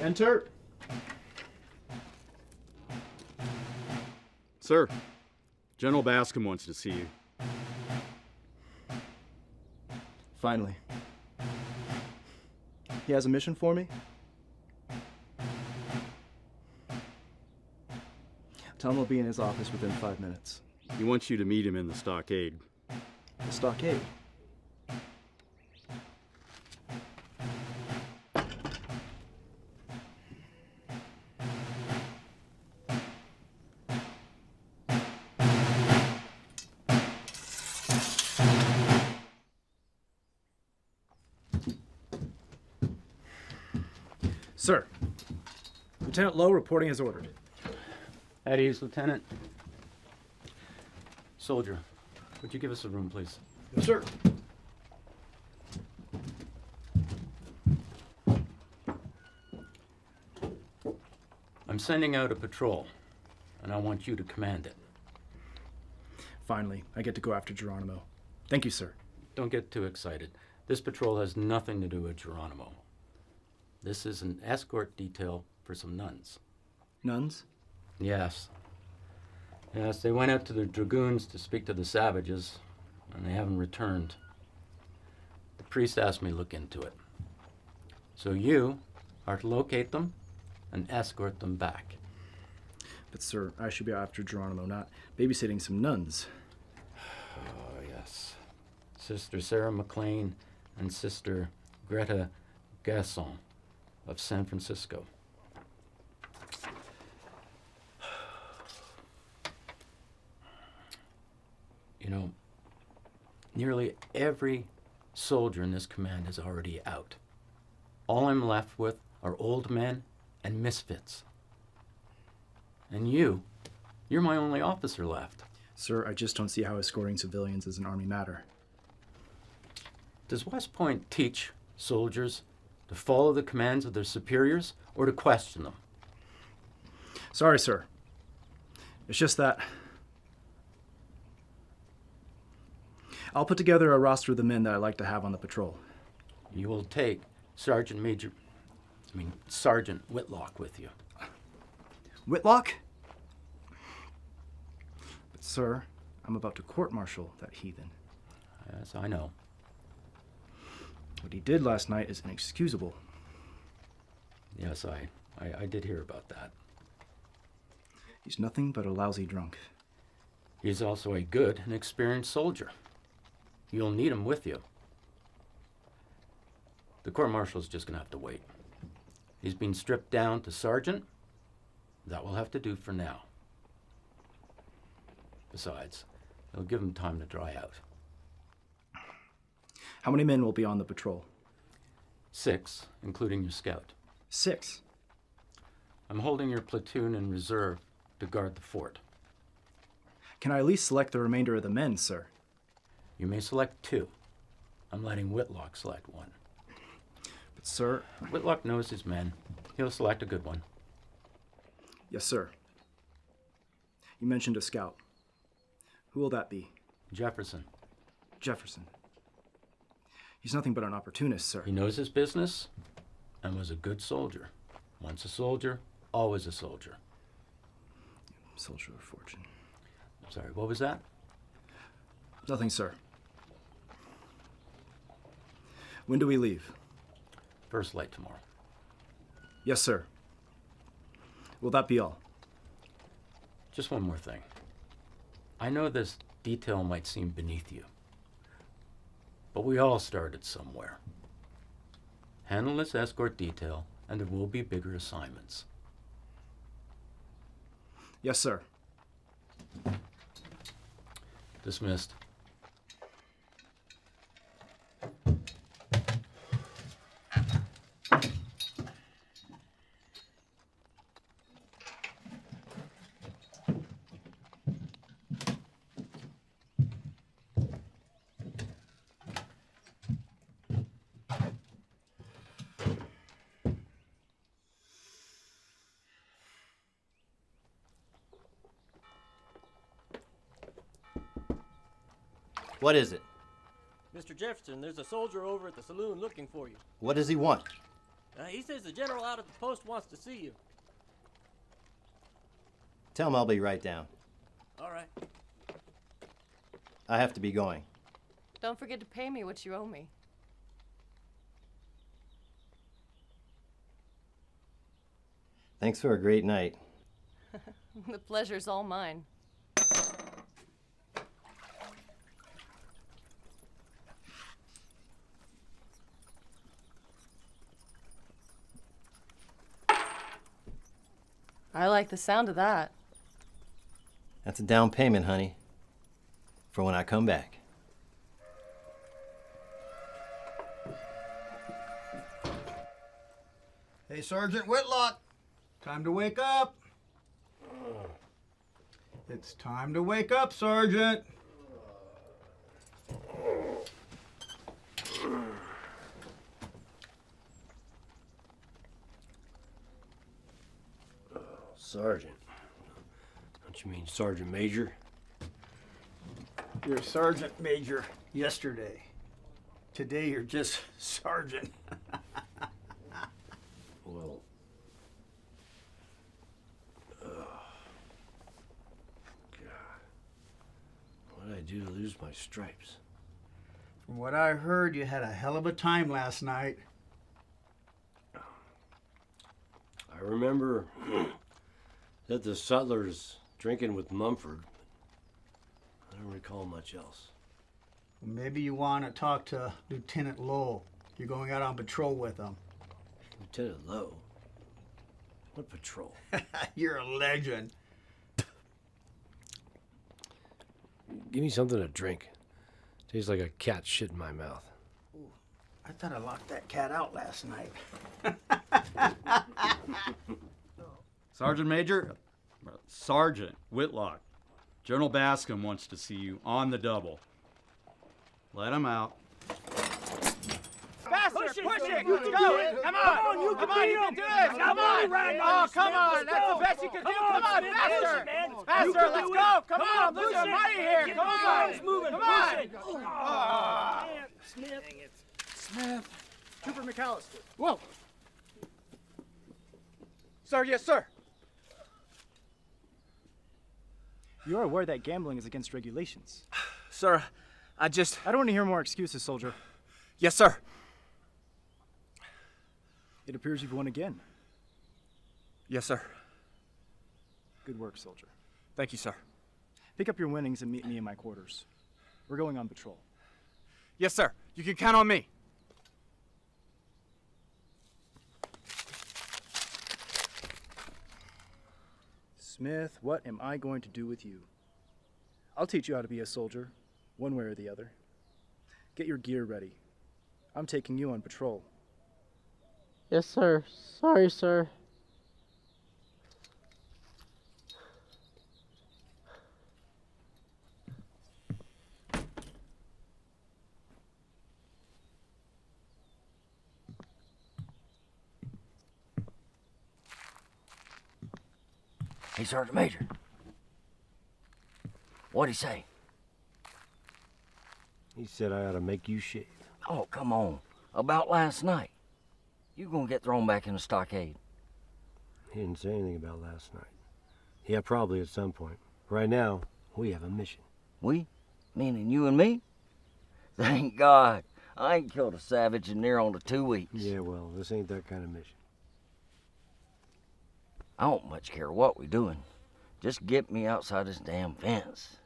Enter. Sir, General Bascom wants to see you. Finally. He has a mission for me? Tell him I'll be in his office within 5 minutes. He wants you to meet him in the stockade. The stockade? Sir, Lieutenant Lowe reporting as ordered. At ease, Lieutenant. Soldier, would you give us a room, please? Yes, sir. I'm sending out a patrol, and I want you to command it. Finally, I get to go after Geronimo. Thank you, sir. Don't get too excited. This patrol has nothing to do with Geronimo. This is an escort detail for some nuns. Nuns? Yes. Yes, they went out to the dragoons to speak to the savages, and they haven't returned. The priest asked me to look into it. So you are to locate them and escort them back. But, sir, I should be after Geronimo, not babysitting some nuns. Oh, yes. Sister Sarah McLean and Sister Greta Gasson of San Francisco. You know, nearly every soldier in this command is already out. All I'm left with are old men and misfits. And you're my only officer left. Sir, I just don't see how escorting civilians is an Army matter. Does West Point teach soldiers to follow the commands of their superiors or to question them? Sorry, sir. It's just that I'll put together a roster of the men that I'd like to have on the patrol. You will take Sergeant Whitlock with you. Whitlock? But, sir, I'm about to court-martial that heathen. Yes, I know. What he did last night is inexcusable. Yes, I did hear about that. He's nothing but a lousy drunk. He's also a good and experienced soldier. You'll need him with you. The court-martial's just going to have to wait. He's been stripped down to sergeant. That will have to do for now. Besides, it'll give him time to dry out. How many men will be on the patrol? 6, including your scout. 6. I'm holding your platoon in reserve to guard the fort. Can I at least select the remainder of the men, sir? You may select 2. I'm letting Whitlock select 1. But, sir... Whitlock knows his men. He'll select a good one. Yes, sir. You mentioned a scout. Who will that be? Jefferson. Jefferson. He's nothing but an opportunist, sir. He knows his business and was a good soldier. Once a soldier, always a soldier. Soldier of fortune. I'm sorry, what was that? Nothing, sir. When do we leave? First light tomorrow. Yes, sir. Will that be all? Just one more thing. I know this detail might seem beneath you, but we all started somewhere. Handle this escort detail, and there will be bigger assignments. Yes, sir. Dismissed. What is it? Mr. Jefferson, there's a soldier over at the saloon looking for you. What does he want? He says the general out at the post wants to see you. Tell him I'll be right down. All right. I have to be going. Don't forget to pay me what you owe me. Thanks for a great night. The pleasure's all mine. I like the sound of that. That's a down payment, honey, for when I come back. Hey, Sergeant Whitlock, time to wake up. It's time to wake up, Sergeant. Sergeant. Don't you mean Sergeant Major? You're Sergeant Major yesterday. Today you're just Sergeant. Well, God. What did I do to lose my stripes? From what I heard, you had a hell of a time last night. I remember that the Sutlers drinking with Mumford. I don't recall much else. Maybe you want to talk to Lieutenant Lowell. You're going out on patrol with him. Lieutenant Lowe? What patrol? You're a legend. Give me something to drink. Tastes like a cat shit in my mouth. I thought I locked that cat out last night. Sergeant Major? Sergeant Whitlock. General Bascom wants to see you on the double. Let him out. Faster! Push it! Let's go! Come on! You can do this! Come on! Oh, come on! That's the best you can do! Come on! Faster! Faster! Let's go! Come on! I'm losing money here! Come on! Come on! Smith. Trooper McAllister. Whoa! Sir, yes, sir. You are aware that gambling is against regulations. Sir, I don't want to hear more excuses, soldier. Yes, sir. It appears you've won again. Yes, sir. Good work, soldier. Thank you, sir. Pick up your winnings and meet me in my quarters. We're going on patrol. Yes, sir. You can count on me. Smith, what am I going to do with you? I'll teach you how to be a soldier, one way or the other. Get your gear ready. I'm taking you on patrol. Yes, sir. Sorry, sir. Hey, Sergeant Major. What'd he say? He said I ought to make you shave. Oh, come on. About last night. You gonna get thrown back in the stockade. He didn't say anything about last night. Yeah, probably at some point. Right now, we have a mission. We? Meaning you and me? Thank God. I ain't killed a savage in near on to 2 weeks. Yeah, well, this ain't that kind of mission. I don't much care what we doing. Just get me outside this damn fence.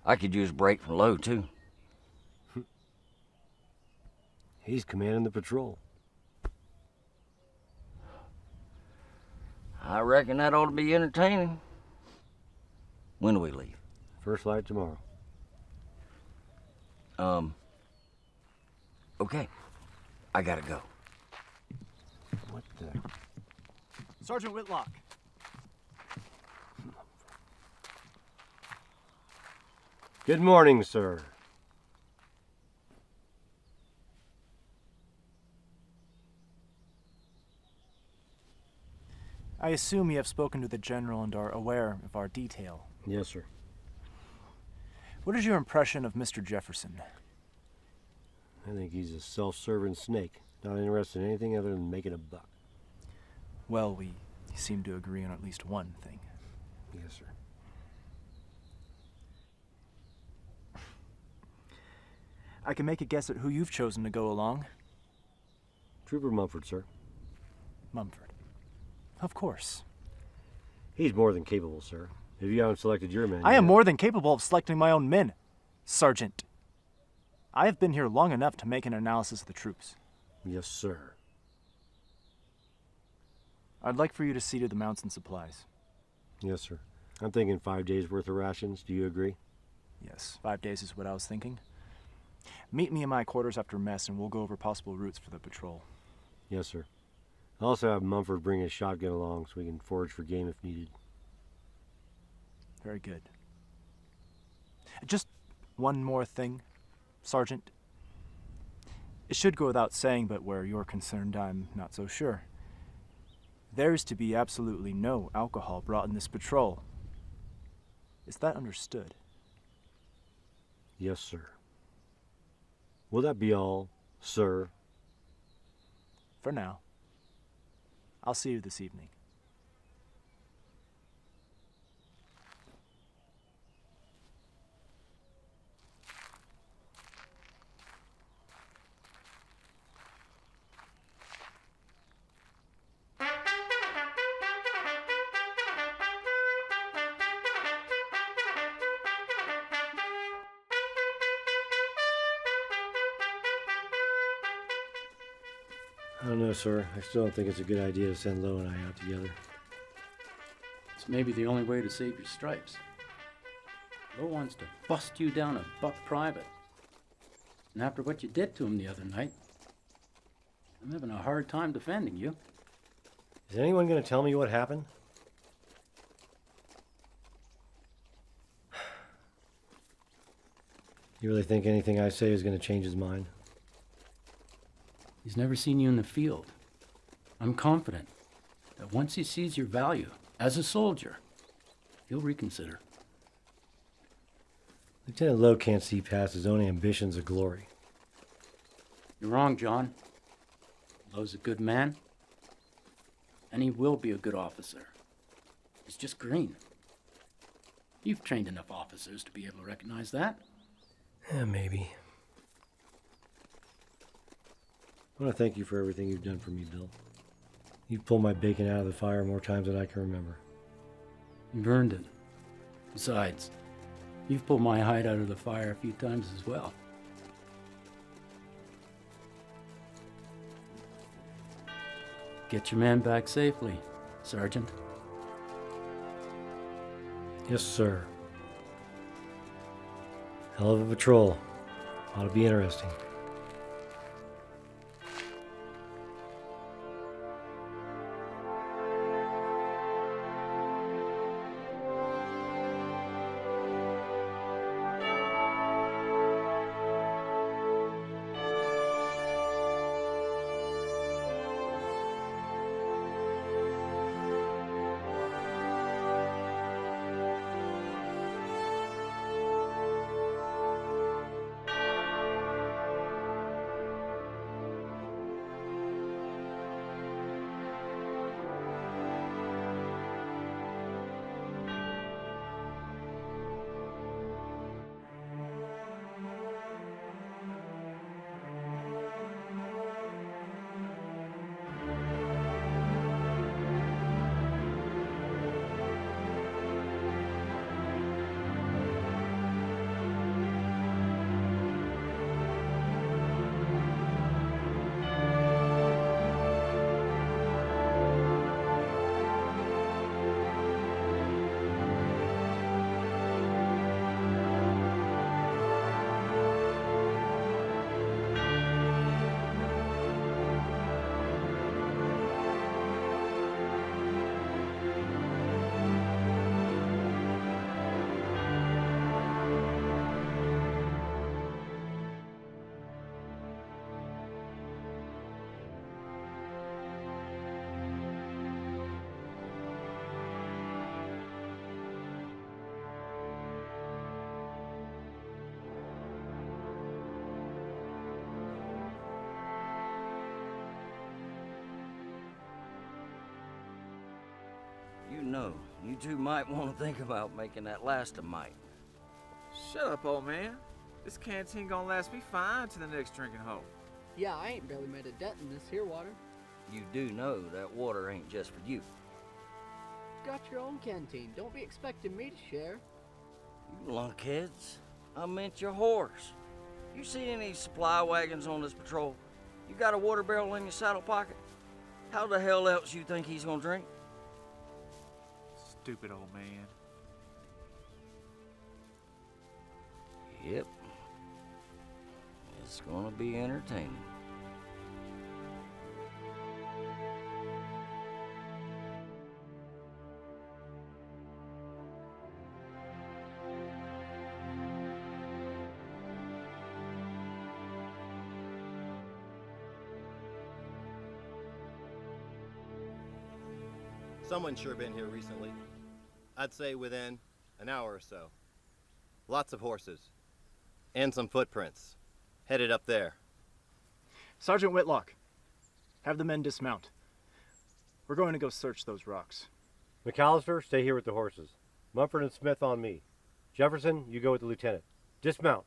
I could use a break from Lowe, too. He's commanding the patrol. I reckon that ought to be entertaining. When do we leave? First flight tomorrow. Okay. I gotta go. What the? Sergeant Whitlock. Good morning, sir. I assume you have spoken to the General and are aware of our detail. Yes, sir. What is your impression of Mr. Jefferson? I think he's a self-serving snake, not interested in anything other than making a buck. Well, we seem to agree on at least one thing. Yes, sir. I can make a guess at who you've chosen to go along. Trooper Mumford, sir. Mumford. Of course. He's more than capable, sir. If you haven't selected your men I am yet- more than capable of selecting my own men, Sergeant. I have been here long enough to make an analysis of the troops. Yes, sir. I'd like for you to see to the mounts and supplies. Yes, sir. I'm thinking 5 days worth of rations. Do you agree? Yes, 5 days is what I was thinking. Meet me in my quarters after mess and we'll go over possible routes for the patrol. Yes, sir. I'll also have Mumford bring his shotgun along so we can forage for game if needed. Very good. Just one more thing, Sergeant. It should go without saying, but where you're concerned, I'm not so sure. There's to be absolutely no alcohol brought in this patrol. Is that understood? Yes, sir. Will that be all, sir? For now. I'll see you this evening. I don't know, sir. I still don't think it's a good idea to send Lo and I out together. It's maybe the only way to save your stripes. Lo wants to bust you down a buck private. And after what you did to him the other night, I'm having a hard time defending you. Is anyone going to tell me what happened? You really think anything I say is going to change his mind? He's never seen you in the field. I'm confident that once he sees your value as a soldier, he'll reconsider. Lieutenant Lowe can't see past his own ambitions of glory. You're wrong, John. Lowe's a good man, and he will be a good officer. He's just green. You've trained enough officers to be able to recognize that. Yeah, maybe. I want to thank you for everything you've done for me, Bill. You've pulled my bacon out of the fire more times than I can remember. You've earned it. Besides, you've pulled my hide out of the fire a few times as well. Get your man back safely, Sergeant. Yes, sir. Hell of a patrol. Ought to be interesting. know, you two might want to think about making that last a mite. Shut up, old man. This canteen gonna last me fine to the next drinking hole. Yeah, I ain't barely made a dent in this here water. You do know that water ain't just for you. Got your own canteen. Don't be expecting me to share. You lunkheads. I meant your horse. You see any supply wagons on this patrol? You got a water barrel in your saddle pocket? How the hell else you think he's gonna drink? Stupid old man. Yep. It's gonna be entertaining. Someone's sure been here recently. I'd say within an hour or so. Lots of horses. And some footprints. Headed up there. Sergeant Whitlock, have the men dismount. We're going to go search those rocks. McAllister, stay here with the horses. Mumford and Smith on me. Jefferson, you go with the lieutenant. Dismount.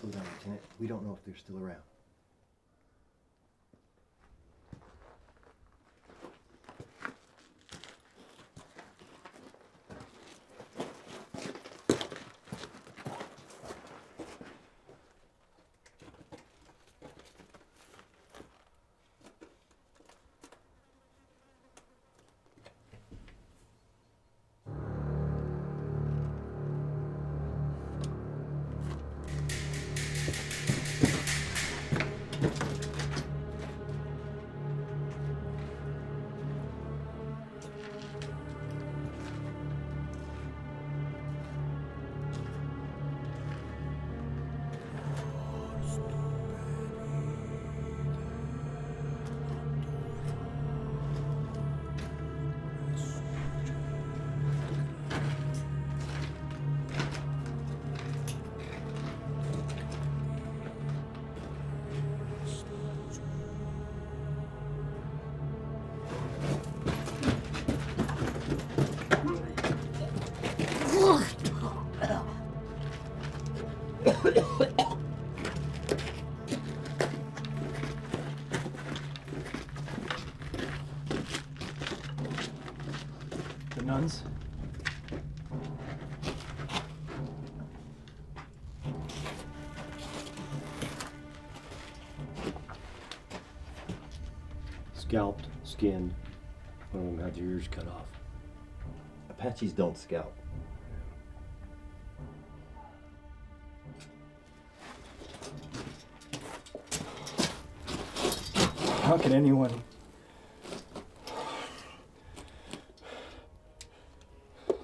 Slow down, Lieutenant. We don't know if they're still around. scalped, skinned. One of them had their ears cut off. Apaches don't scalp. How can anyone? You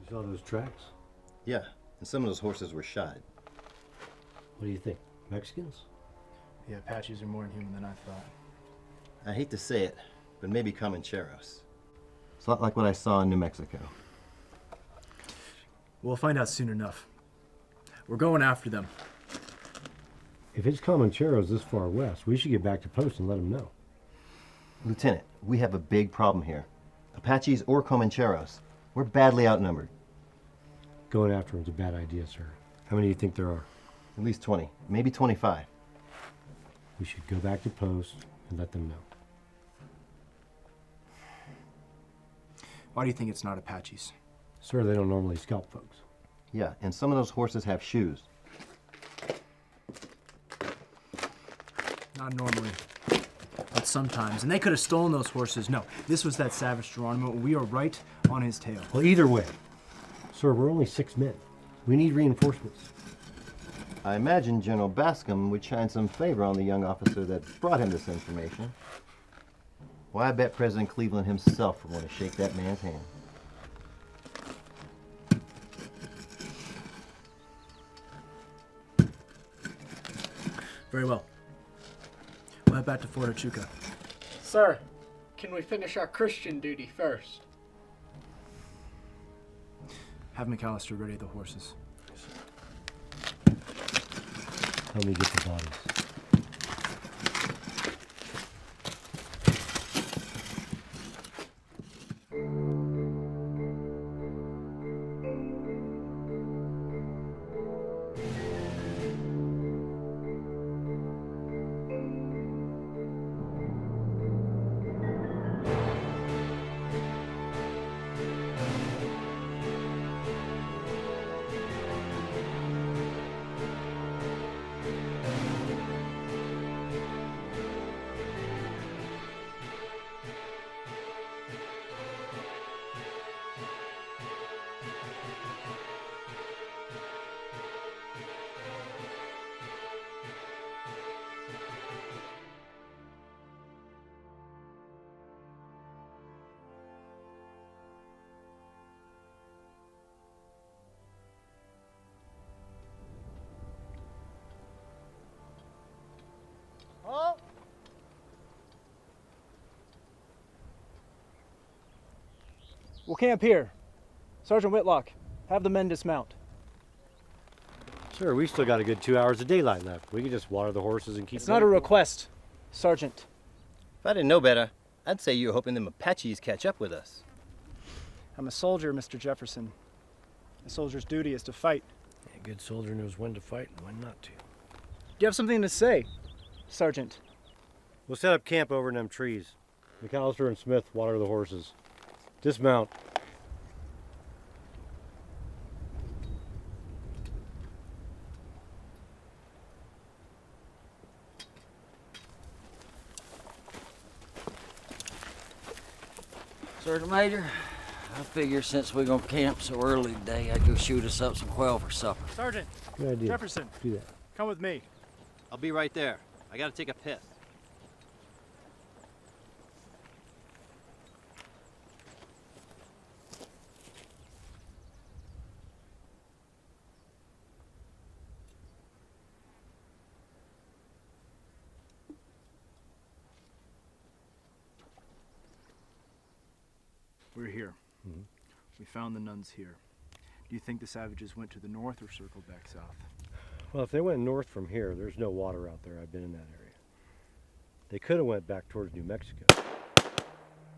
saw those tracks? Yeah, and some of those horses were shod. What do you think? Mexicans? The Apaches are more inhuman than I thought. I hate to say it, but maybe Comancheros. It's a lot like what I saw in New Mexico. We'll find out soon enough. We're going after them. If it's Comancheros this far west, we should get back to post and let them know. Lieutenant, we have a big problem here. Apaches or Comancheros, we're badly outnumbered. Going after them's a bad idea, sir. How many do you think there are? At least 20, maybe 25. We should go back to post and let them know. Why do you think it's not Apaches? Sir, they don't normally scalp folks. Yeah, and some of those horses have shoes. Not normally, but sometimes. And they could have stolen those horses. No, this was that savage Geronimo. We are right on his tail. Well, either way, sir, we're only 6 men. We need reinforcements. I imagine General Bascom would shine some favor on the young officer that brought him this information. Why, I bet President Cleveland himself would want to shake that man's hand. Very well. We'll head back to Fort Huachuca. Sir, can we finish our Christian duty first? Have McAllister ready the horses. Help me get the bodies. We'll camp here. Sergeant Whitlock, have the men dismount. Sir, we still got a good 2 hours of daylight left. We can just water the horses and keep It's not a request, Sergeant. If I didn't know better, I'd say you were hoping them Apaches catch up with us. I'm a soldier, Mr. Jefferson. A soldier's duty is to fight. A good soldier knows when to fight and when not to. Do you have something to say, Sergeant? We'll set up camp over in them trees. McAllister and Smith water the horses. Dismount. Sergeant Major, I figure since we're gonna camp so early today, I'd go shoot us up some quail for supper. Sergeant, Good idea. Jefferson, Do that. come with me. I'll be right there. I gotta take a piss. We're here. We found the nuns here. Do you think the savages went to the north or circled back south? Well, if they went north from here, there's no water out there. I've been in that area. They could have went back towards New Mexico.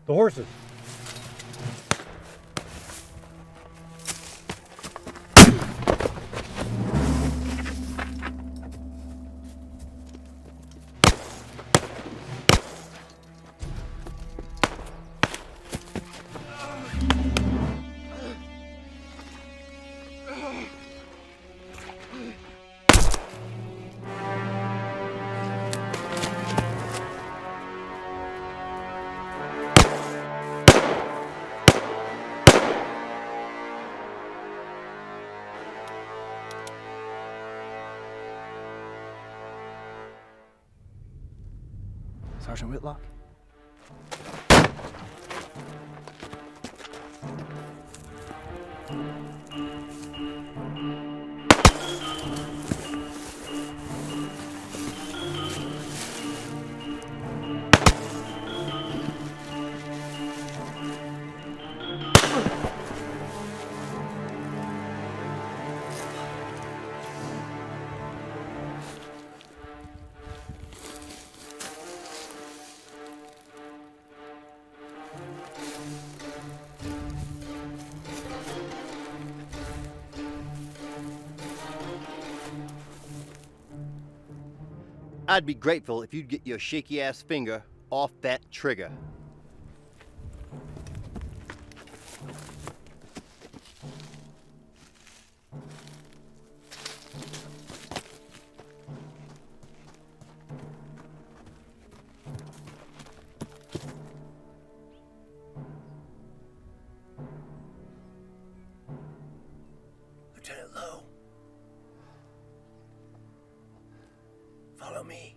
The horses! Sergeant Whitlock? I'd be grateful if you'd get your shaky ass finger off that trigger. Lieutenant Lowe. Follow me.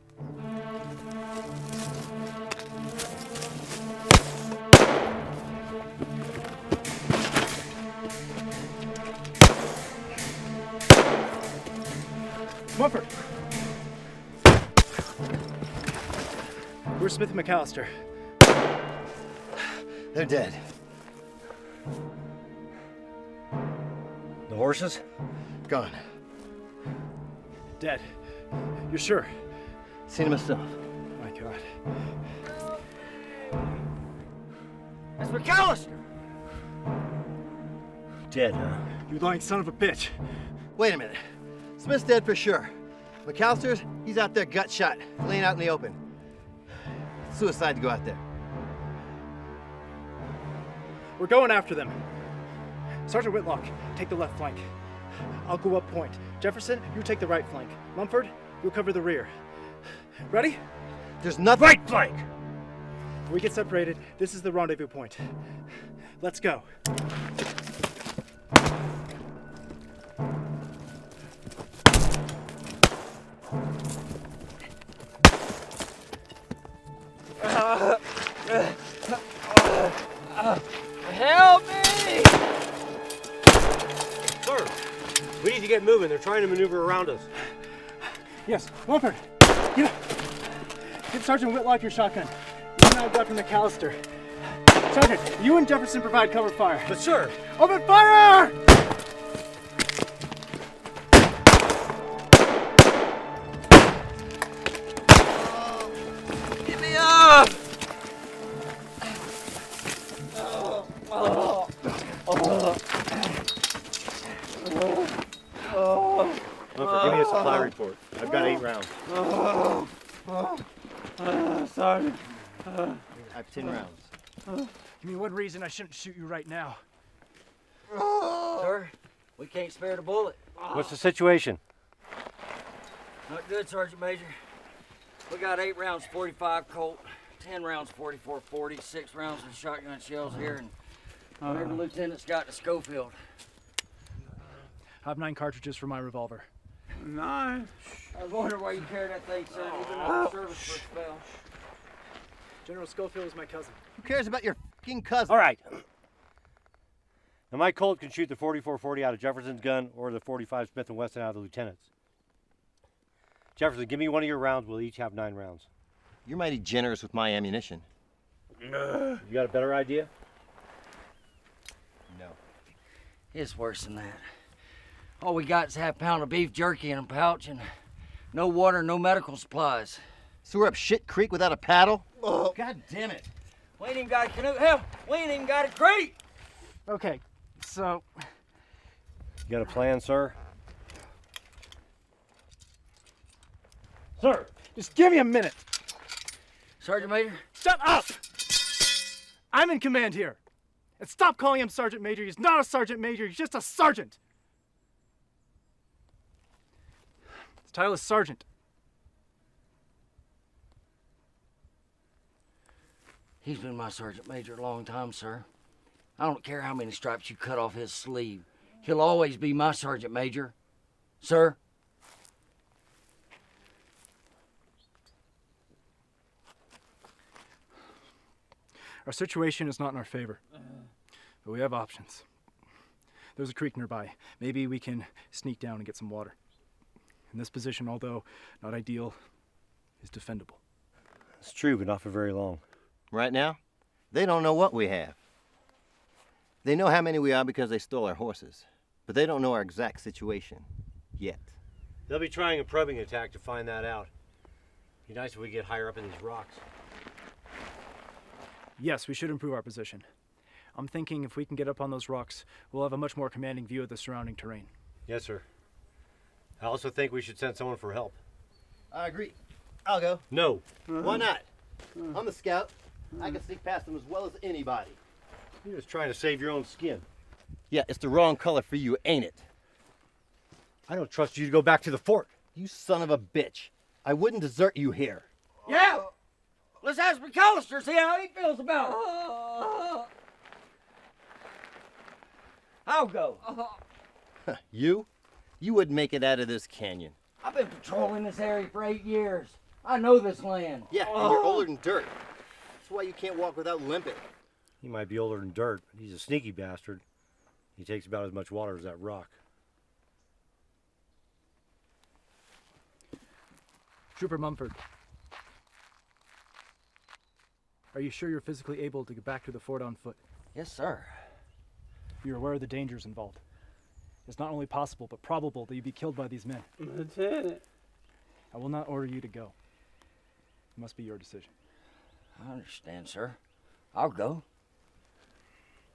Mumford! Where's Smith and McAllister? They're dead. The horses? Gone. Dead. You're sure? Seen him myself. My God. That's McAllister! Dead, huh? You lying son of a bitch. Wait a minute. Smith's dead for sure. McAllister's, he's out there gut shot, laying out in the open. Suicide to go out there. We're going after them. Sergeant Whitlock, take the left flank. I'll go up point. Jefferson, you take the right flank. Mumford, you'll cover the rear. Ready? There's nothing. Right flank! When we get separated, this is the rendezvous point. Let's go. Help me! Sir, we need to get moving. They're trying to maneuver around us. Yes, Mumford, get Sergeant Whitlock your shotgun. You and I got from McAllister. Sergeant, you and Jefferson provide cover fire. But sir, Open fire! Get me up! Mumford, give me a supply report. I've got 8 rounds. Sergeant. I have 10 rounds. Give me one reason I shouldn't shoot you right now. Sir, we can't spare the bullet. What's the situation? Not good, Sergeant Major. We got 8 rounds 45 Colt, 10 rounds 44-40, 6 rounds of shotgun shells here, and whatever lieutenant's got to Schofield. I have 9 cartridges for my revolver. Nice. I was wondering why you carry that thing, sir. You've been out of service for a spell. General Schofield is my cousin. Who cares about your fucking cousin? All right. Now, my Colt can shoot the 44-40 out of Jefferson's gun or the 45 Smith & Wesson out of the lieutenant's. Jefferson, give me one of your rounds. We'll each have 9 rounds. You're mighty generous with my ammunition. You got a better idea? No. It's worse than that. All we got is half pound of beef jerky in a pouch and no water, no medical supplies. So we're up shit creek without a paddle? Oh, God damn it. We ain't even got a canoe. Hell, we ain't even got a crate. Okay, so You got a plan, sir? Sir! just give me a minute. Sergeant Major? Shut up! I'm in command here. And stop calling him Sergeant Major. He's not a Sergeant Major. He's just a sergeant. His title is Sergeant. He's been my Sergeant Major a long time, sir. I don't care how many stripes you cut off his sleeve. He'll always be my Sergeant Major. Sir? Our situation is not in our favor, but we have options. There's a creek nearby. Maybe we can sneak down and get some water. And this position, although not ideal, is defendable. It's true, but not for very long. Right now, they don't know what we have. They know how many we are because they stole our horses, but they don't know our exact situation yet. They'll be trying a probing attack to find that out. Be nice if we get higher up in these rocks. Yes, we should improve our position. I'm thinking if we can get up on those rocks, we'll have a much more commanding view of the surrounding terrain. Yes, sir. I also think we should send someone for help. I agree. I'll go. No. Why not? I'm the scout. I can sneak past them as well as anybody. You're just trying to save your own skin. Yeah, it's the wrong color for you, ain't it? I don't trust you to go back to the fort. You son of a bitch. I wouldn't desert you here. Yeah! Let's ask McAllister, see how he feels about it. I'll go. You? You wouldn't make it out of this canyon. I've been patrolling this area for 8 years. I know this land. Yeah, and you're older than dirt. That's why you can't walk without limping. He might be older than dirt, but he's a sneaky bastard. He takes about as much water as that rock. Trooper Mumford, are you sure you're physically able to get back to the fort on foot? Yes, sir. You're aware of the dangers involved. It's not only possible, but probable that you'd be killed by these men. Lieutenant. I will not order you to go. It must be your decision. I understand, sir. I'll go.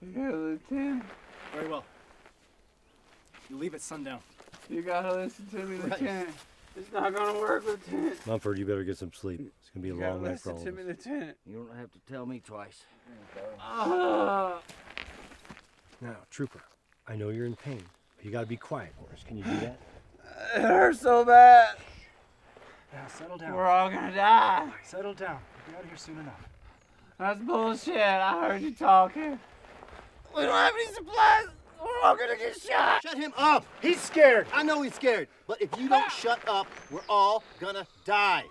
Yeah, Lieutenant. Very well. You leave at sundown. You gotta listen to me, Right. Lieutenant. It's not gonna work, Lieutenant. Mumford, you better get some sleep. It's gonna be a You gotta long night for all listen of to us. me, Lieutenant. You don't have to tell me twice. Now, Trooper, I know you're in pain, but you gotta be quiet for us. Can you do that? It hurts so bad. Now, settle down. We're all gonna die. Settle down. We'll be out of here soon enough. That's bullshit. I heard you talking. We don't have any supplies. We're all gonna get shot. Shut him up! He's scared! I know he's scared, but if you don't shut up, we're all gonna die.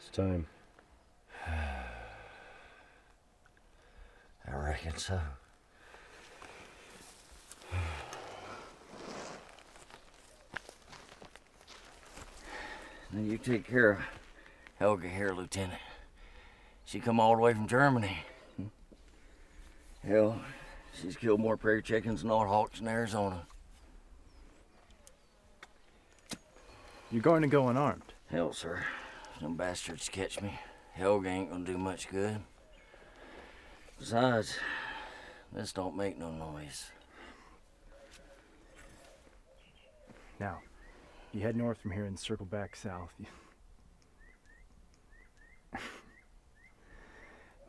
It's time. I reckon so. Now you take care of Helga here, Lieutenant. She come all the way from Germany. Hell, she's killed more prairie chickens than all hawks in Arizona. You're going to go unarmed. Hell, sir. If them bastards catch me, Helga ain't gonna do much good. Besides, this don't make no noise. Now, you head north from here and circle back south.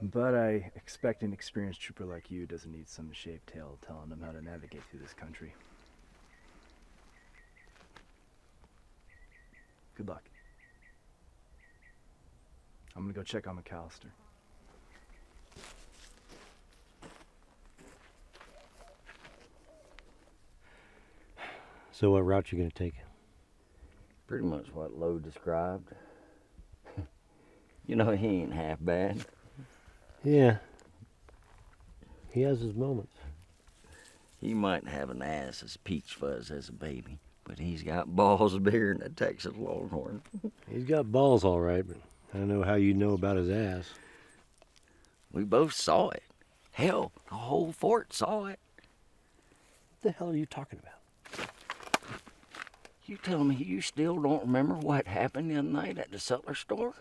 But I expect an experienced trooper like you doesn't need some shaved tail telling them how to navigate through this country. Good luck. I'm gonna go check on McAllister. So what route you gonna take? Pretty much what Lowe described. You know, he ain't half bad. Yeah. He has his moments. He might have an ass as peach fuzz as a baby, but he's got balls bigger than a Texas Longhorn. He's got balls all right, but I don't know how you know about his ass. We both saw it. Hell, the whole fort saw it. What the hell are you talking about? You tell me you still don't remember what happened the other night at the sutler store?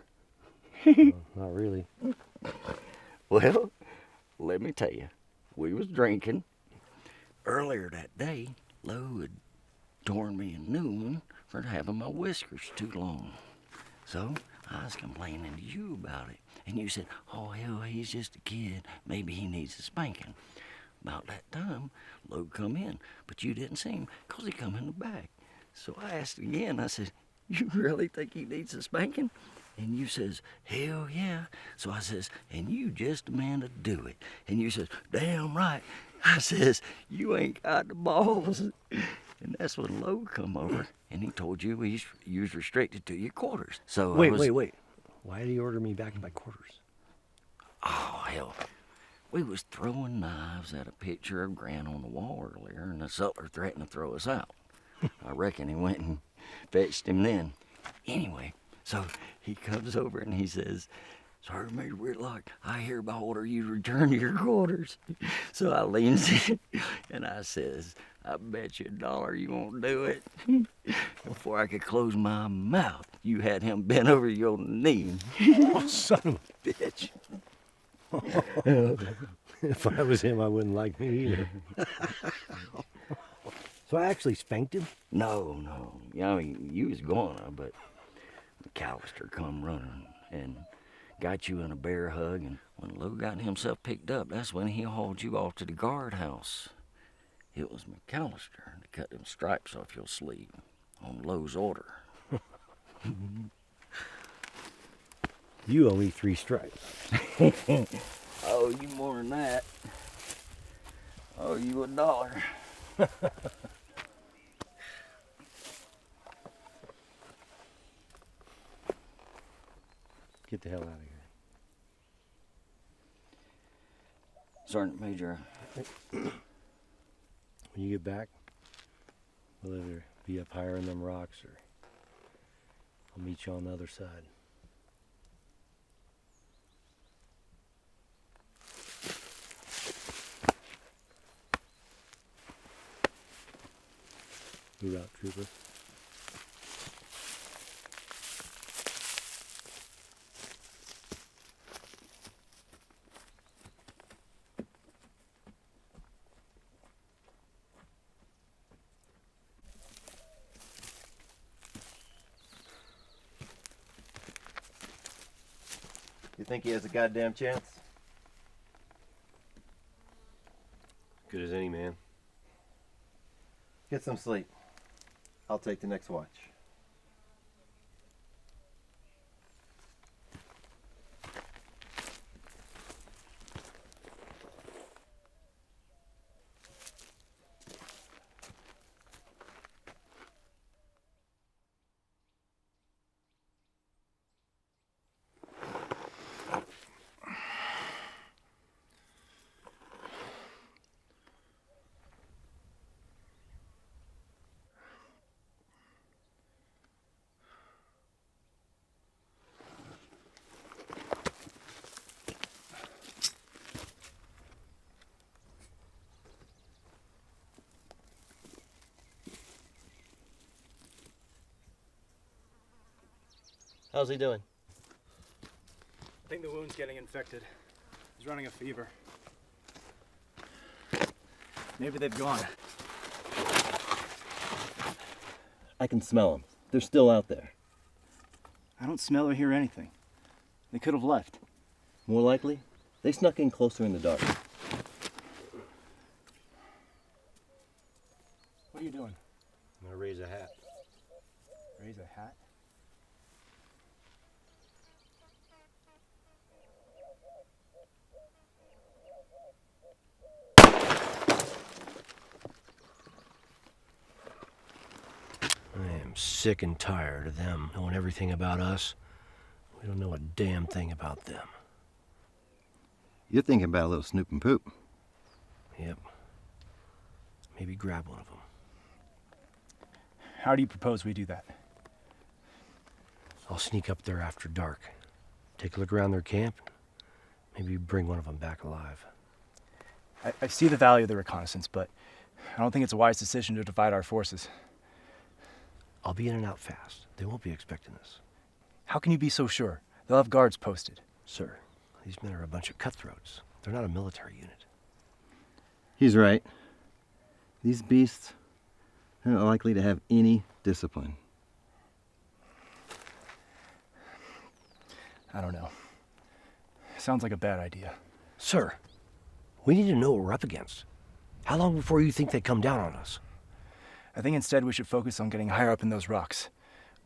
Not really. Well, let me tell you. We was drinking. Earlier that day, Lo had torn me a new one for having my whiskers too long. So I was complaining to you about it. And you said, oh, hell, he's just a kid. Maybe he needs a spanking. About that time, Lo come in, but you didn't see him because he come in the back. So I asked again, I said, you really think he needs a spanking? And you says, hell yeah. So I says, and you just the man to do it. And you says, damn right. I says, you ain't got the balls. And that's when Lo come over, and he told you you was restricted to your quarters. So Wait. Why did he order me back in my quarters? Oh, hell. We was throwing knives at a picture of Grant on the wall earlier, and the sutler threatened to throw us out. I reckon he went and fetched him then. Anyway, so he comes over and he says, Sergeant Major Whitlock, I hereby order you to return to your quarters. So I leans in and I says, I bet you $1 you won't do it. Before I could close my mouth, you had him bent over your knee. Oh, son of a bitch. If I was him, I wouldn't like me either. So I actually spanked him? No. I mean, you was gonna, but McAllister come running and got you in a bear hug, and when Lo got himself picked up, that's when he hauled you off to the guardhouse. It was McAllister that cut them stripes off your sleeve on Lo's order. You owe me 3 stripes. Oh, you more than that. Oh, you $1. Get the hell out of here. Sergeant Major. When you get back, we'll either be up higher in them rocks or I'll meet you on the other side. Move out, trooper. You think he has a goddamn chance? Good as any, man. Get some sleep. I'll take the next watch. How's he doing? I think the wound's getting infected. He's running a fever. Maybe they've gone. I can smell them. They're still out there. I don't smell or hear anything. They could have left. More likely, they snuck in closer in the dark. What are you doing? I'm gonna raise a hat. Raise a hat? I am sick and tired of them knowing everything about us. We don't know a damn thing about them. You're thinking about a little snoop and poop. Yep. Maybe grab one of them. How do you propose we do that? I'll sneak up there after dark. Take a look around their camp. Maybe bring one of them back alive. I see the value of the reconnaissance, but I don't think it's a wise decision to divide our forces. I'll be in and out fast. They won't be expecting us. How can you be so sure? They'll have guards posted. Sir, these men are a bunch of cutthroats. They're not a military unit. He's right. These beasts are not likely to have any discipline. I don't know. Sounds like a bad idea. Sir, we need to know what we're up against. How long before you think they come down on us? I think instead we should focus on getting higher up in those rocks.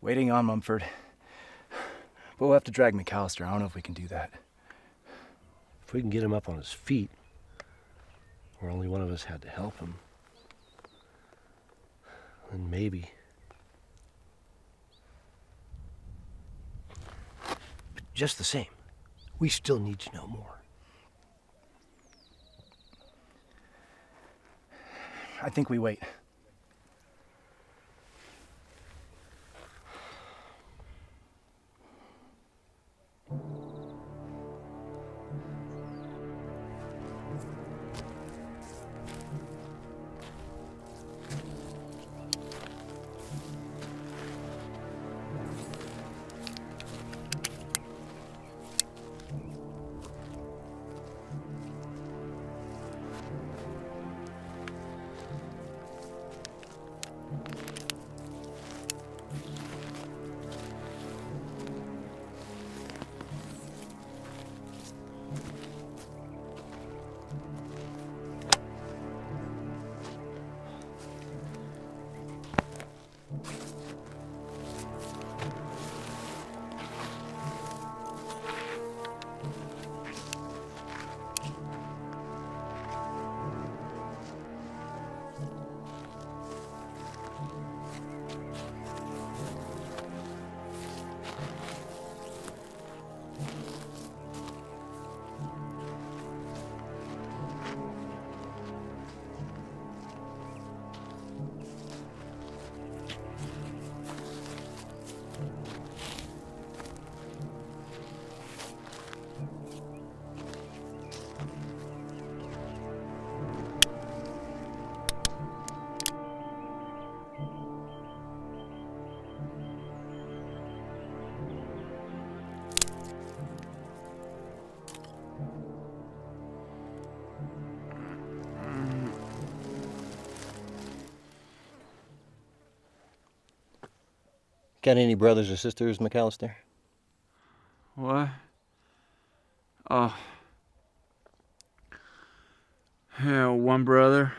Waiting on Mumford. But we'll have to drag McAllister. I don't know if we can do that. If we can get him up on his feet, where only one of us had to help him, then maybe. But just the same, we still need to know more. I think we wait. Got any brothers or sisters, McAllister? What? Oh. Yeah, one brother,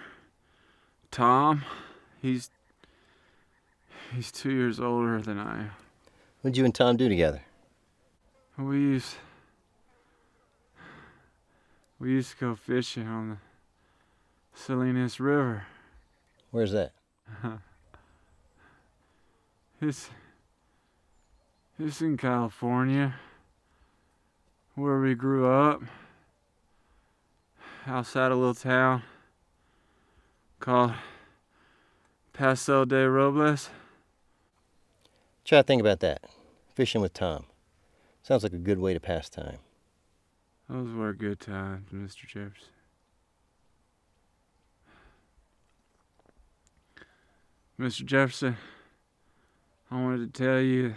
Tom. He's 2 years older than I am. What'd you and Tom do together? We used to go fishing on the Salinas River. Where's that? It's in California, where we grew up, outside a little town called Paso de Robles. Try to think about that. Fishing with Tom. Sounds like a good way to pass time. Those were good times, Mr. Jefferson. Mr. Jefferson, I wanted to tell you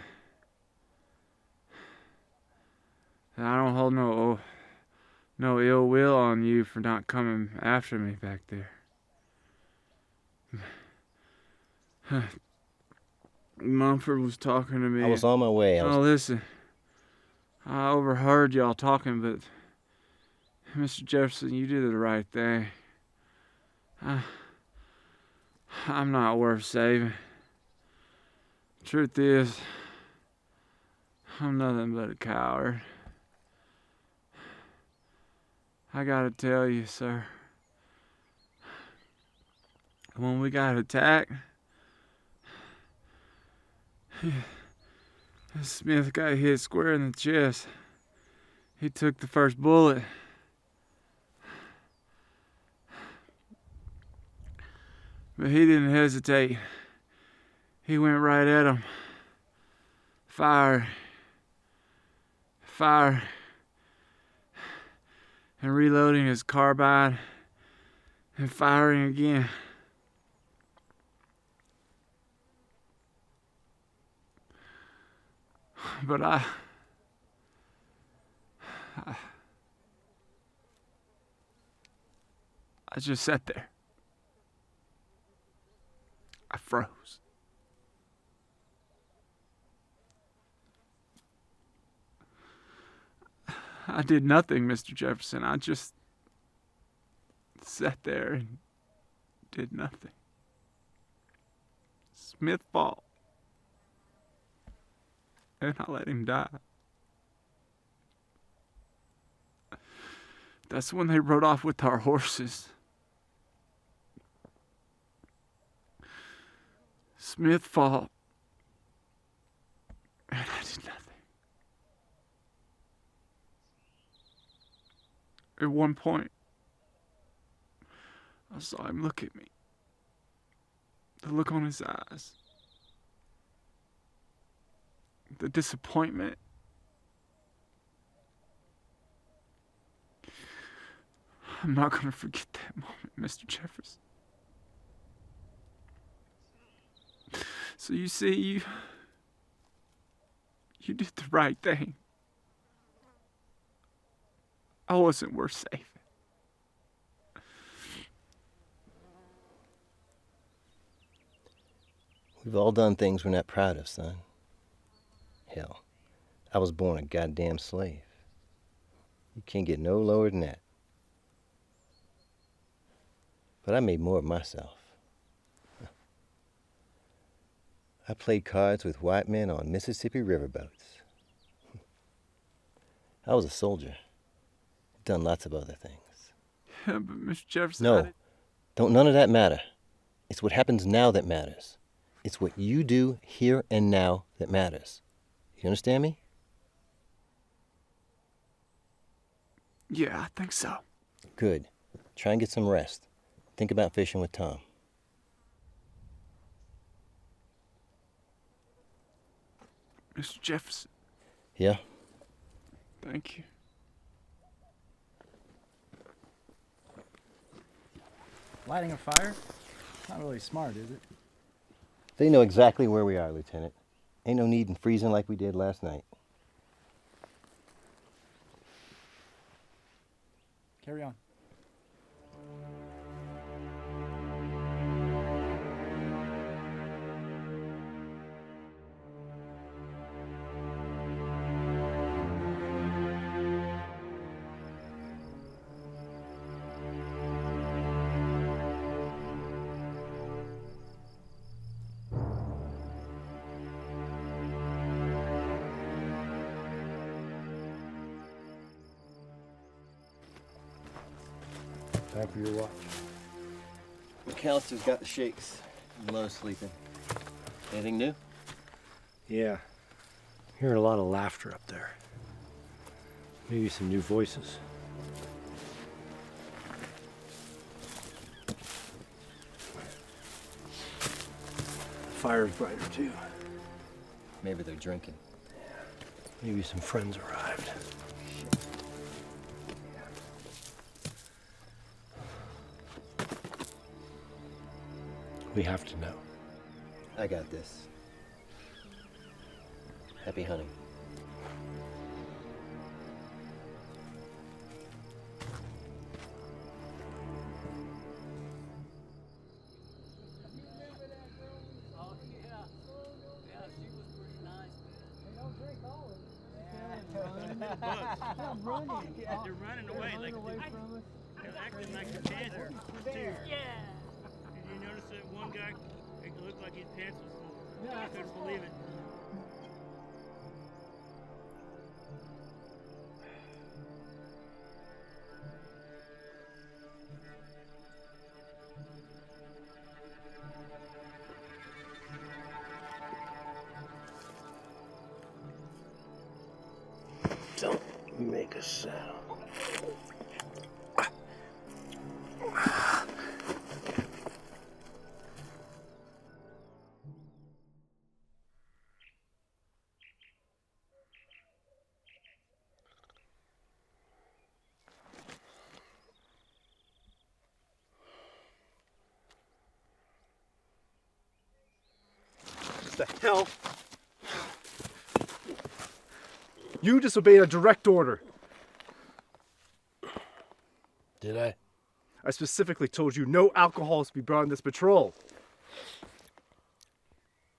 that I don't hold no ill will on you for not coming after me back there. Mumford was talking to me. I was on my way. Oh, listen. I overheard y'all talking, but Mr. Jefferson, you did the right thing. I'm not worth saving. Truth is, I'm nothing but a coward. I gotta tell you, sir, when we got attacked, Smith got hit square in the chest. He took the first bullet. But he didn't hesitate. He went right at him. Fired. and reloading his carbine and firing again. But I just sat there. I froze. I did nothing, Mr. Jefferson. I just sat there and did nothing. Smith fought, and I let him die. That's when they rode off with our horses. Smith fought, and I did nothing. At one point, I saw him look at me. The look on his eyes. The disappointment. I'm not going to forget that moment, Mr. Jefferson. So you see, you did the right thing. I wasn't worth saving. We've all done things we're not proud of, son. Hell, I was born a goddamn slave. You can't get no lower than that. But I made more of myself. I played cards with white men on Mississippi riverboats. I was a soldier. Done lots of other things. Yeah, but Mr. Jefferson... No, don't none of that matter. It's what happens now that matters. It's what you do here and now that matters. You understand me? Yeah, I think so. Good. Try and get some rest. Think about fishing with Tom. Mr. Jefferson. Yeah? Thank you. Lighting a fire? Not really smart, is it? They know exactly where we are, Lieutenant. Ain't no need in freezing like we did last night. Carry on. Time for your watch. McAllister's got the shakes. Low sleeping. Anything new? Yeah. Hearing a lot of laughter up there. Maybe some new voices. The fire's brighter too. Maybe they're drinking. Maybe some friends arrived. We have to know. I got this. Happy hunting. You're running away like they're acting like your pants are too. Yeah. Did you notice that one guy? It looked like his pants was full. Yeah. I couldn't believe it. Don't make a sound. The hell? You disobeyed a direct order. Did I? I specifically told you no alcohol is to be brought on this patrol.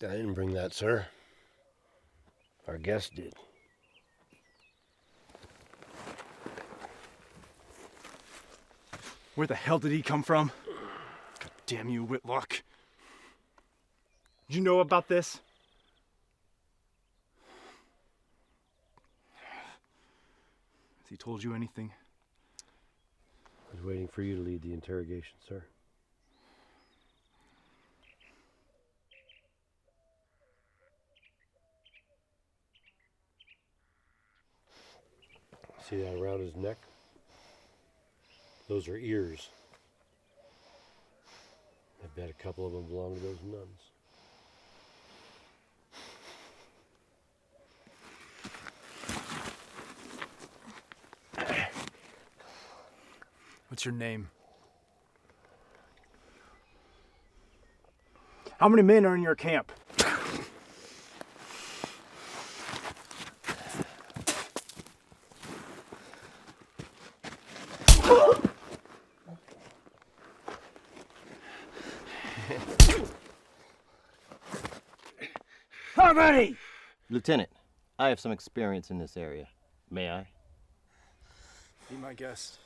I didn't bring that, sir. Our guest did. Where the hell did he come from? God damn you, Whitlock. Did you know about this? Has he told you anything? I was waiting for you to lead the interrogation, sir. See that around his neck? Those are ears. I bet a couple of them belong to those nuns. What's your name? How many men are in your camp? How many? Lieutenant, I have some experience in this area. May I? Be my guest.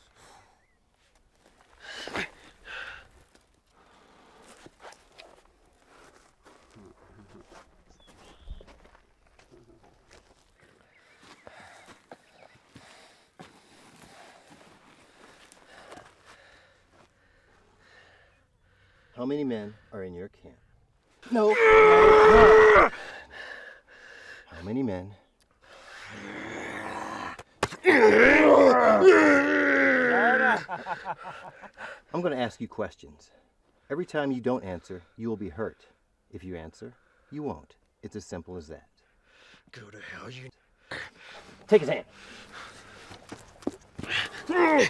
How many men are in your camp? No. How many men? I'm going to ask you questions. Every time you don't answer, you will be hurt. If you answer, you won't. It's as simple as that. Go to hell, you... Take his hand. No!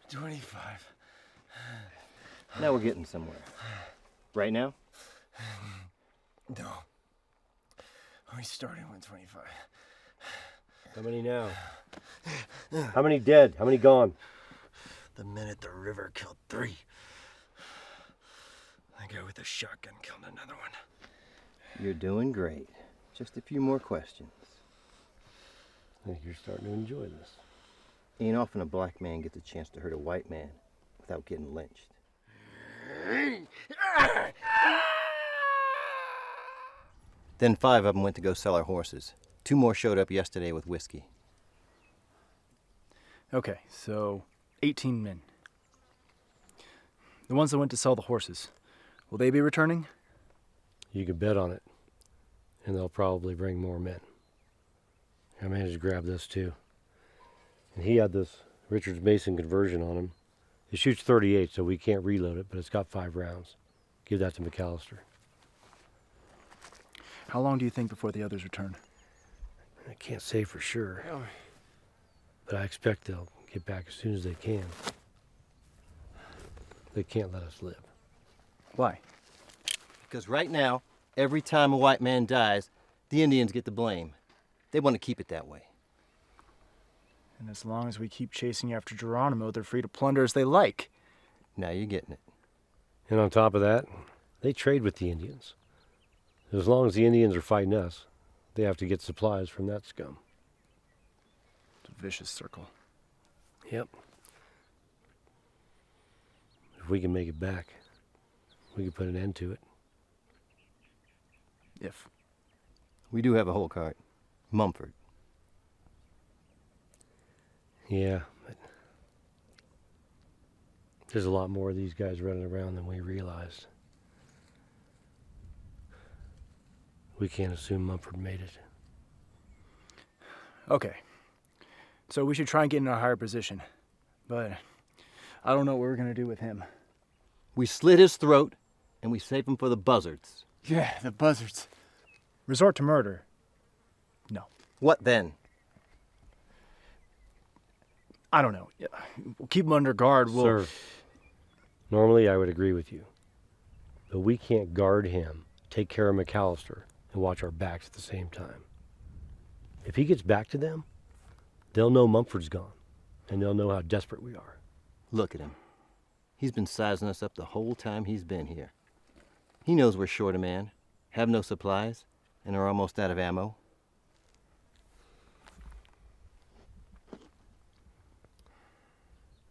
25. Now we're getting somewhere. Right now? No. We started with 25. How many now? How many dead? How many gone? The men at the river killed 3. The guy with the shotgun killed another one. You're doing great. Just a few more questions. I think you're starting to enjoy this. Ain't often a black man gets a chance to hurt a white man without getting lynched. Then 5 of them went to go sell our horses. 2 more showed up yesterday with whiskey. Okay, so 18 men. The ones that went to sell the horses, will they be returning? You can bet on it. And they'll probably bring more men. I managed to grab this too. And he had this Richards Mason conversion on him. It shoots 38, so we can't reload it, but it's got 5 rounds. Give that to McAllister. How long do you think before the others return? I can't say for sure. But I expect they'll get back as soon as they can. They can't let us live. Why? Because right now, every time a white man dies, the Indians get the blame. They want to keep it that way. And as long as we keep chasing after Geronimo, they're free to plunder as they like. Now you're getting it. And on top of that, they trade with the Indians. As long as the Indians are fighting us, they have to get supplies from that scum. It's a vicious circle. Yep. If we can make it back, we can put an end to it. If. We do have a whole cart. Mumford. Yeah, but there's a lot more of these guys running around than we realized. We can't assume Mumford made it. Okay. So we should try and get in a higher position. But I don't know what we're going to do with him. We slit his throat, and we save him for the buzzards. Yeah, the buzzards. Resort to murder. No. What then? I don't know. We'll keep him under guard. Sir, normally I would agree with you. But we can't guard him, take care of McAllister, and watch our backs at the same time. If he gets back to them, they'll know Mumford's gone, and they'll know how desperate we are. Look at him. He's been sizing us up the whole time he's been here. He knows we're short a man, have no supplies, and are almost out of ammo.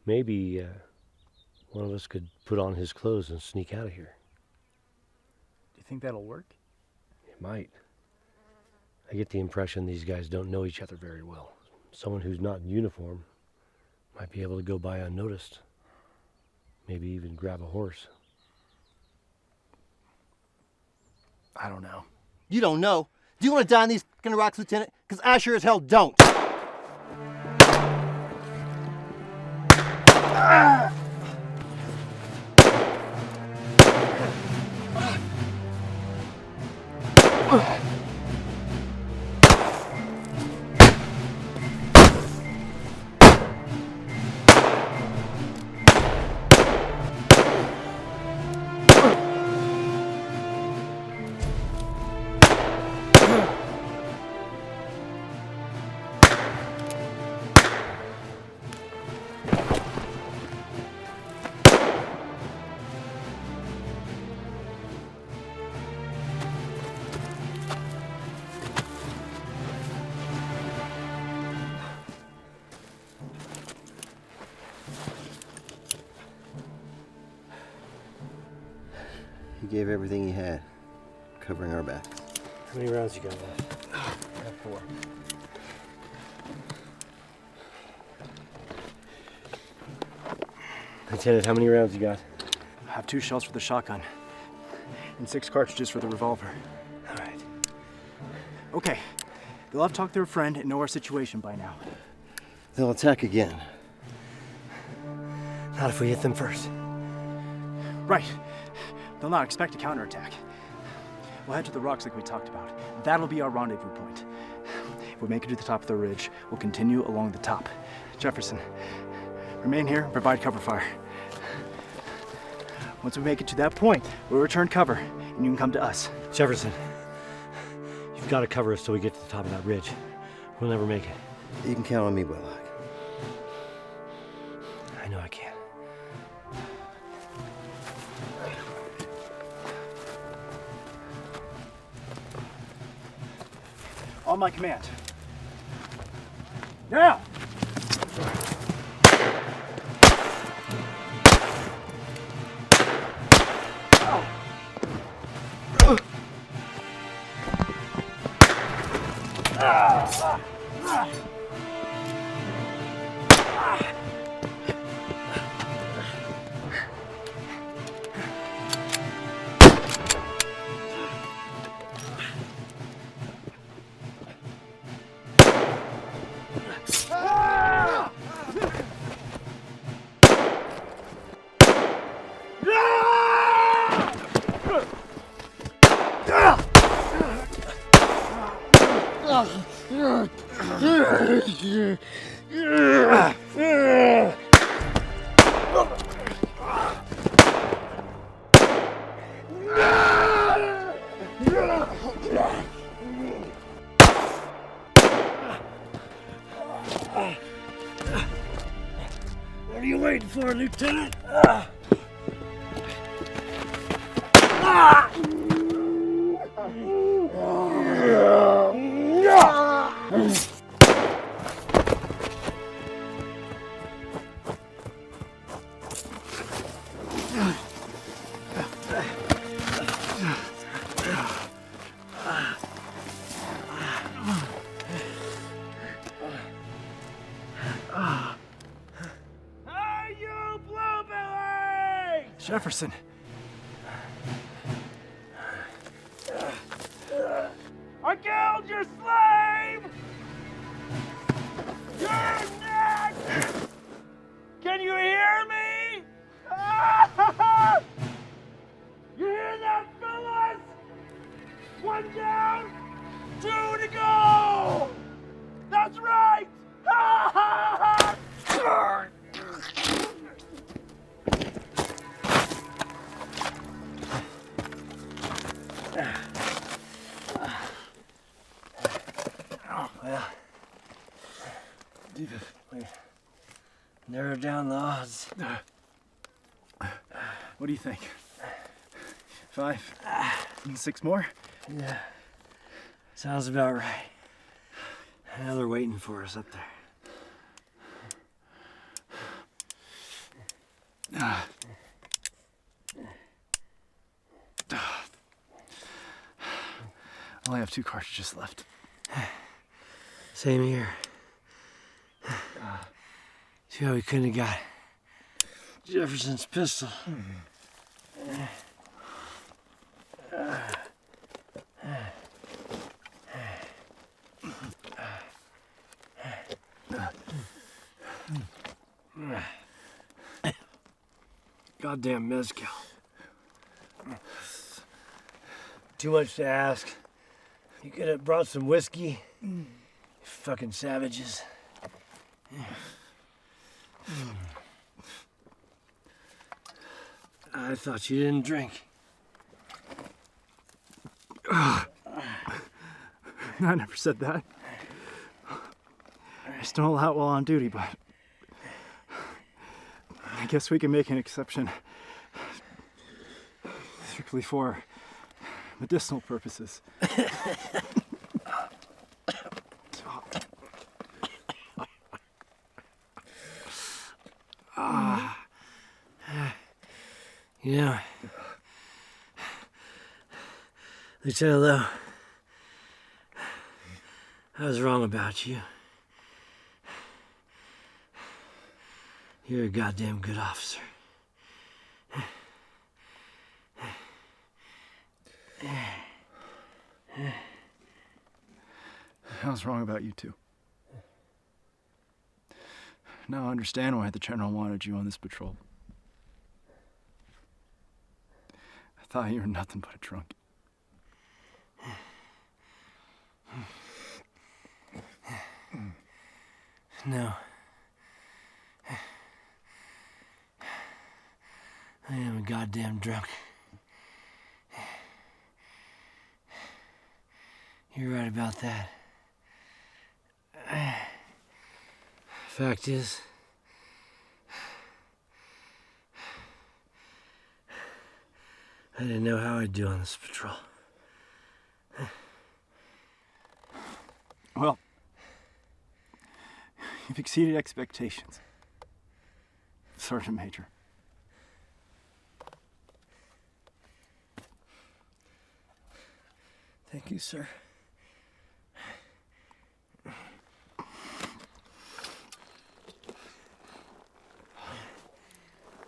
Maybe one of us could put on his clothes and sneak out of here. Do you think that'll work? It might. I get the impression these guys don't know each other very well. Someone who's not in uniform might be able to go by unnoticed. Maybe even grab a horse. I don't know. You don't know? Do you want to die on these fucking rocks, Lieutenant? Because I sure as hell don't. He gave everything he had, covering our backs. How many rounds you got left? I have 4. Lieutenant, how many rounds you got? I have 2 shells for the shotgun and 6 cartridges for the revolver. All right. Okay. They'll have talked to their friend and know our situation by now. They'll attack again. Not if we hit them first. Right. They'll not expect a counterattack. We'll head to the rocks like we talked about. That'll be our rendezvous point. If we make it to the top of the ridge, we'll continue along the top. Jefferson, remain here and provide cover fire. Once we make it to that point, we'll return cover, and you can come to us. Jefferson, you've got to cover us till we get to the top of that ridge. We'll never make it. You can count on me, Willock. I know I can. On my command. Now! What are you waiting for, Lieutenant? Jefferson. I killed your slave! You're next! Can you hear me? You hear that, fellas? 1 down, 2 to go! That's right! Narrow down the odds. What do you think? 5? 6 more? Yeah. Sounds about right. Now they're waiting for us up there. I only have 2 cartridges left. Same here. See how we couldn't have got Jefferson's pistol. Goddamn mezcal. Too much to ask. You could have brought some whiskey. You fucking savages. I thought you didn't drink. I never said that. I just don't allow it while on duty, but I guess we can make an exception. Strictly for medicinal purposes. You know, Lieutenant Lowe, I was wrong about you. You're a goddamn good officer. I was wrong about you too. Now I understand why the General wanted you on this patrol. I thought you were nothing but a drunk. No. I am a goddamn drunk. You're right about that. Fact is, I didn't know how I'd do on this patrol. Well, you've exceeded expectations, Sergeant Major. Thank you, sir.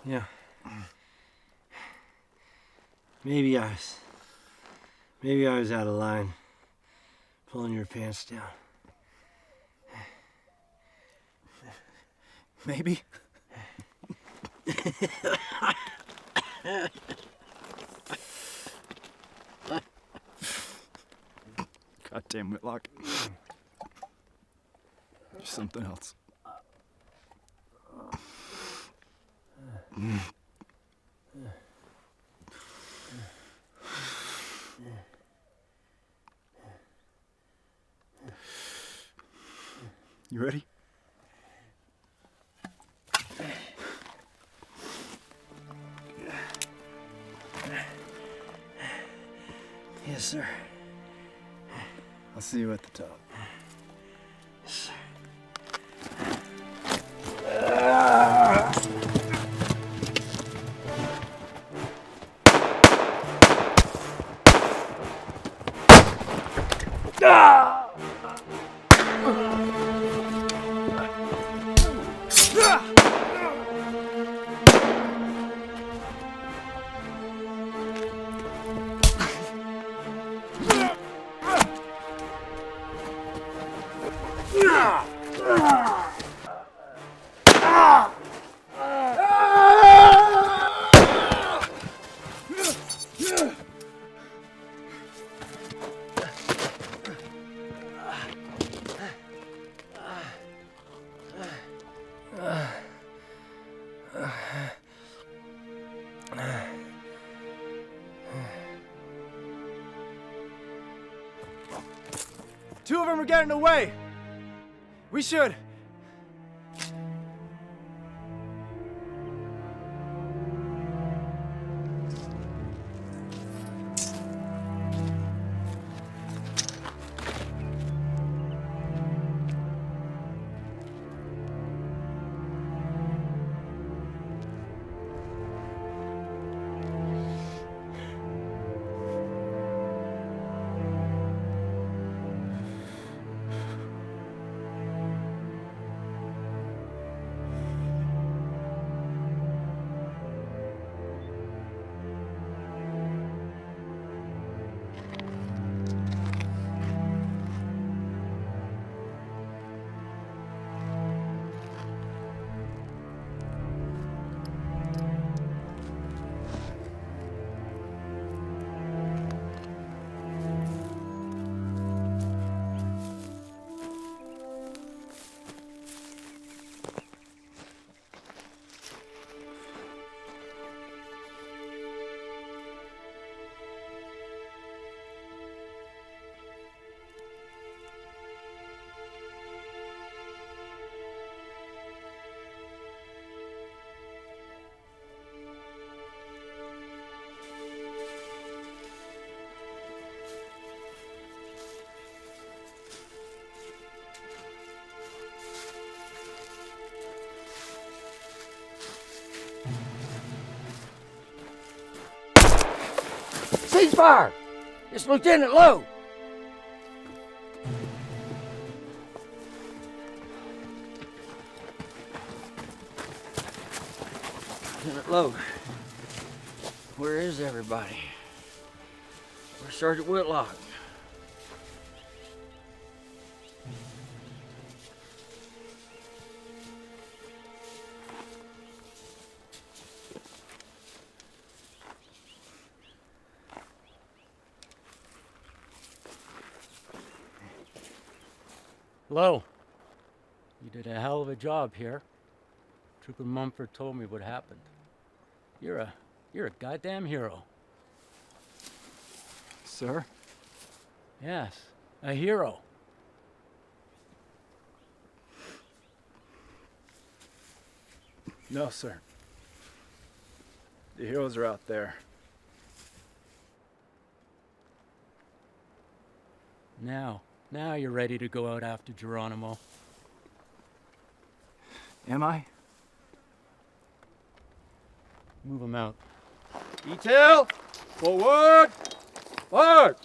Yeah. Maybe I was out of line, pulling your pants down. Maybe. Goddamn Whitlock. You're something else. You ready? Yes, sir. I'll see you at the top. Yes, sir. Two of them are getting away. We should Cease fire! It's Lieutenant Lowe! Lieutenant Lowe, where is everybody? Where's Sergeant Whitlock? Lowe, you did a hell of a job here. Trooper Mumford told me what happened. You're a goddamn hero. Sir? Yes, a hero. No, sir. The heroes are out there. Now you're ready to go out after Geronimo. Am I? Move him out. Detail! Forward! March!